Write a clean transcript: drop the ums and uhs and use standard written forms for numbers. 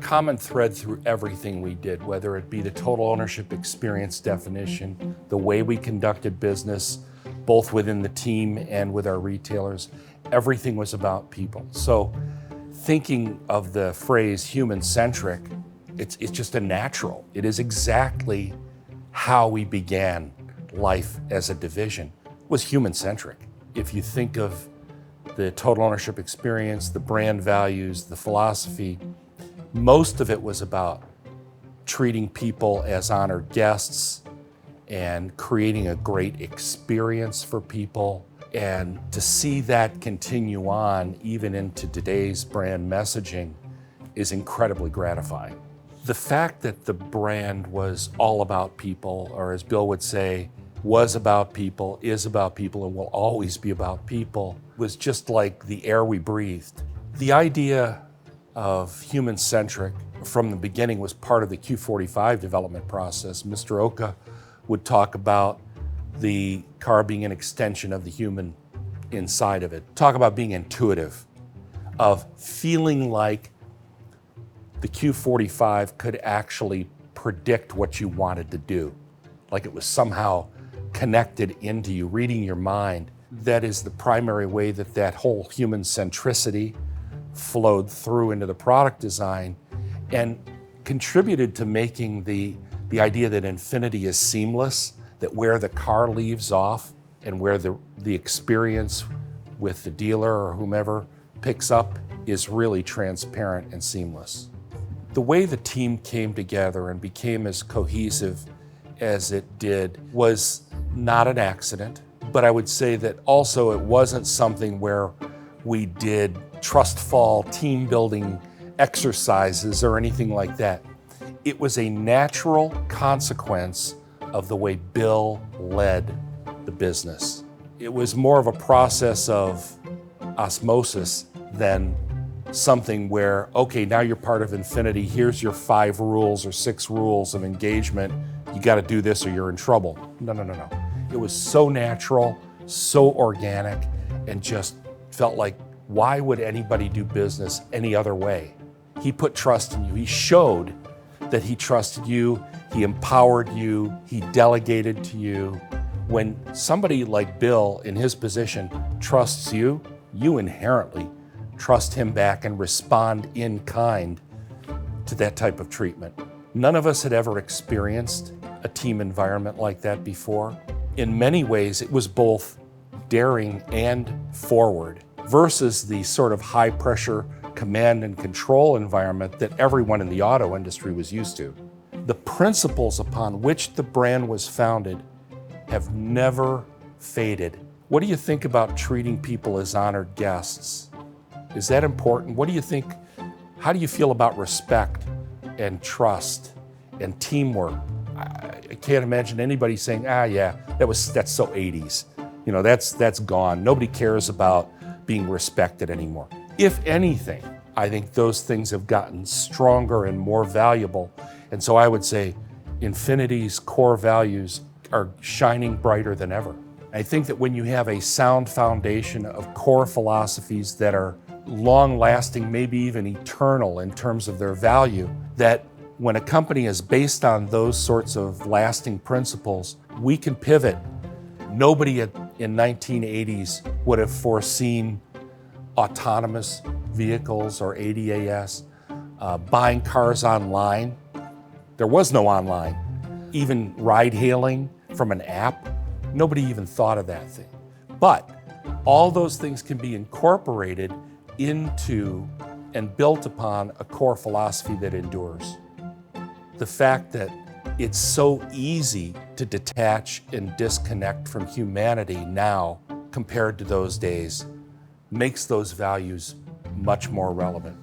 common thread through everything we did, whether it be the total ownership experience definition, the way we conducted business, both within the team and with our retailers, everything was about people. So thinking of the phrase human-centric, it's just a natural. It is exactly how we began life as a division, was human-centric. If you think of the total ownership experience, the brand values, the philosophy, most of it was about treating people as honored guests and creating a great experience for people. And to see that continue on even into today's brand messaging is incredibly gratifying. The fact that the brand was all about people, or as Bill would say, was about people, is about people, and will always be about people, was just like the air we breathed. The idea of human-centric from the beginning was part of the Q45 development process. Mr. Oka would talk about the car being an extension of the human inside of it. Talk about being intuitive, of feeling like the Q45 could actually predict what you wanted to do, like it was somehow connected into you, reading your mind. That is the primary way that that whole human centricity flowed through into the product design and contributed to making the idea that Infinity is seamless, that where the car leaves off and where the experience with the dealer or whomever picks up is really transparent and seamless. The way the team came together and became as cohesive as it did was not an accident, but I would say that also it wasn't something where we did trust fall team building exercises or anything like that. It was a natural consequence of the way Bill led the business. It was more of a process of osmosis than something where, okay, now you're part of Infinity, here's your 5 rules or 6 rules of engagement, you gotta do this or you're in trouble. No. It was so natural, so organic, and just felt like, why would anybody do business any other way? He put trust in you. He showed that he trusted you, he empowered you, he delegated to you. When somebody like Bill in his position trusts you, you inherently trust him back and respond in kind to that type of treatment. None of us had ever experienced a team environment like that before. In many ways, it was both daring and forward versus the sort of high pressure command and control environment that everyone in the auto industry was used to. The principles upon which the brand was founded have never faded. What do you think about treating people as honored guests? Is that important? What do you think? How do you feel about respect and trust and teamwork? I can't imagine anybody saying, yeah, that's so 80s. You know, that's gone. Nobody cares about being respected anymore. If anything, I think those things have gotten stronger and more valuable. And so I would say Infinity's core values are shining brighter than ever. I think that when you have a sound foundation of core philosophies that are long-lasting, maybe even eternal in terms of their value, that when a company is based on those sorts of lasting principles, we can pivot. Nobody in 1980s would have foreseen autonomous vehicles or ADAS, buying cars online. There was no online. Even ride-hailing from an app, nobody even thought of that thing. But all those things can be incorporated into and built upon a core philosophy that endures. The fact that it's so easy to detach and disconnect from humanity now compared to those days makes those values much more relevant.